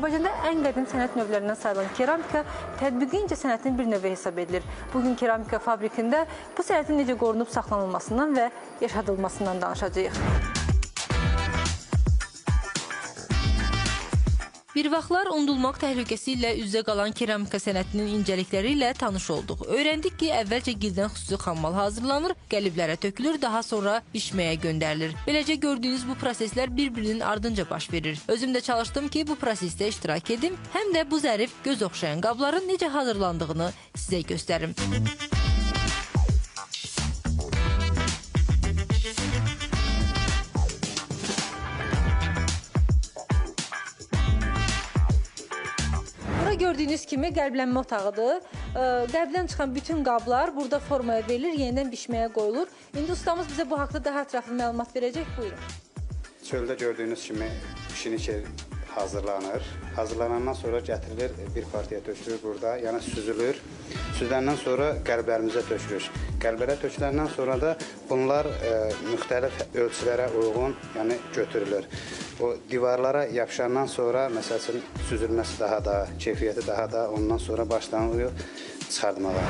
Azərbaycanda ən qədim sənət növlərindən sayılan keramika tətbiqi incəsənətin bir növü hesab edilir. Bugün keramika fabrikində bu sənətin necə qorunub saxlanılmasından və yaşadılmasından danışacağıq. Bir vaxtlar unudulmaq təhlükəsi ilə üz-üzə qalan keramika sənətinin incəlikləri ilə tanış olduq. Öyrəndik ki, əvvəlcə gildən xüsusi xammal hazırlanır, qəliblərə tökülür, daha sonra bişməyə göndərilir. Beləcə gördüyünüz bu proseslər bir-birinin ardınca baş verir. Özüm də çalışdım ki, bu prosesdə iştirak edim, həm də bu zərif, göz oxşayan qabların necə hazırlandığını sizə göstərim. Gördüyünüz kimi qəlblənmə otağıdır. Qəlbdən çıxan bütün qablar burada formaya verilir, yenidən bişməyə qoyulur. İndi ustamız bizə bu haqda daha ətraflı məlumat verəcək. Buyurun. Çöldə gördüyünüz kimi pişinik hazırlanır. Hazırlanandan sonra gətirilir, bir partiya tökülür burada, yəni süzülür. Süzüləndən sonra qəlblərimizə tökülür. Qəlblərə töküləndən sonra da bunlar müxtəlif ölçülərə uyğun, yəni götürülür. O divarlara yapışandan sonra məsəl üçün süzülməsi daha da, keyfiyyəti daha da, ondan sonra başlanılıyor çıxartmalar.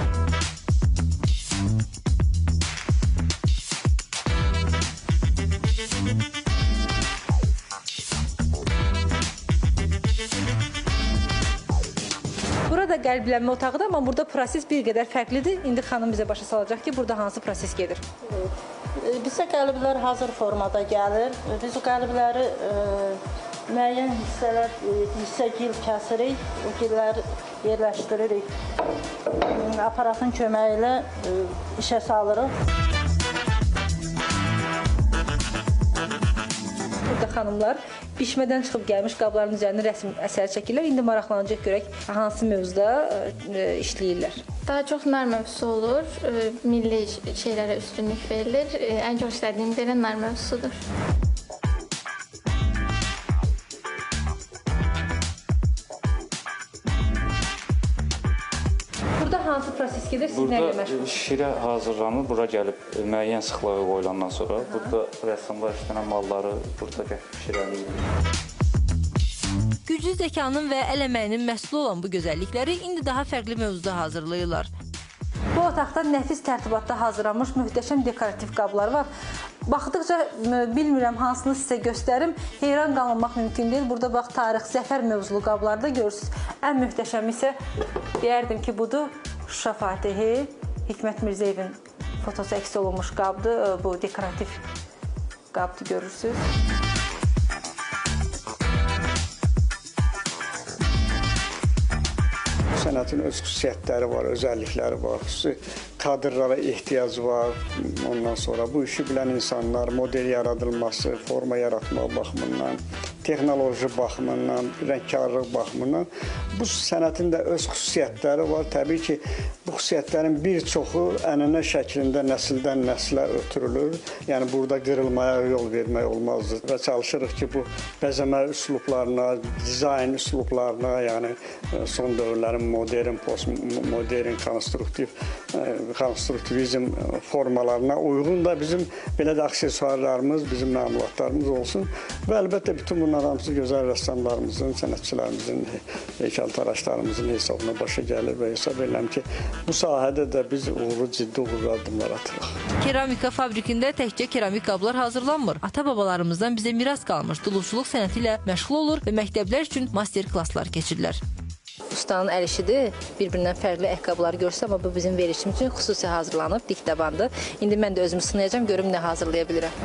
Burada qəlblənmə otağıdır, amma burada proses bir qədər fərqlidir. İndi xanım bizə başa salacaq ki, burada hansı proses gedir. Bizə qəlblər hazır formada gəlir. Biz o qəlbləri müəyyən hissəcil kəsirik, o gilləri yerləşdiririk. Aparatın köməyi ilə işə salırıq. Burada xanımlar bişmədən çıxıb gəlmiş qabların üzərində rəsm əsər çəkirlər. İndi maraqlanacaq görək hansı mövzuda işləyirlər. Daha çox nar mövzusu olur, milli şeylərə üstünlük verilir. Ən çox işlədiyim belə nar mövzusudur. Burada hansı proses gedir? Siz nə ilə məşğulsunuz? Burada şirə hazırlanır, bura gəlib müəyyən sıxlığa qoyulandan sonra. Burada rəssamlar işlənən malları burada gətirib şirələyir. Güclü zəkanın və əl əməyinin məhsulu olan bu gözəllikləri indi daha fərqli mövzuda hazırlayırlar. Bu otaqda nəfis tərtibatda hazırlanmış möhtəşəm dekorativ qablar var. Baxdıqca bilmirəm hansını sizə göstərim, heyran qalınmaq mümkün deyil. Burada bax, tarix, zəfər mövzulu qablarda görürsünüz. Ən möhtəşəmi isə deyərdim ki, budur Şuşa Fatihi, Hikmət Mirzəyevin fotosu əks olunmuş qabdır. Bu dekorativ qabdır, görürsünüz. Sənətin öz xüsusiyyətləri var, özəllikləri var, xüsusi kadrlara ehtiyac var. Ondan sonra bu işi bilən insanlar model yaradılması, forma yaratmaq baxımından, texnoloji baxımından, rəngkarlıq baxımından bu sənətin də öz xüsusiyyətləri var. Təbii ki, bu xüsusiyyətlərin bir çoxu ənənə şəklində nəsildən nəslə ötürülür. Yəni burada qırılmaya yol vermək olmazdır və çalışırıq ki, bu bəzəmə üslublarına, dizayn üslublarına, yəni son dövrlərin modern, postmodern, konstruktivizm formalarına uyğun da bizim belə də aksesuarlarımız, bizim məmulatlarımız olsun və əlbəttə bütün bunlar hamısı gözəl rəssamlarımızın, sənətçilərimizin, heykəltaraşlarımızın hesabına başa gəlir və hesab edirəm ki, bu sahədə də biz ciddi uğurlu addımlar atırıq. Keramika fabrikində təkcə keramik qablar hazırlanmır. Ata-babalarımızdan bizə miras qalmış duluzçuluq sənəti ilə məşğul olur və məktəblər üçün master-klasslar keçirilər. Ustanın əl işidir, bir-birindən fərqli ayaqqabıları görsə, amma bu bizim verişimiz üçün xüsusi hazırlanıb, dik tabandır. İndi mən də özümü sınayacağım, görüm nə hazırlaya bilirəm.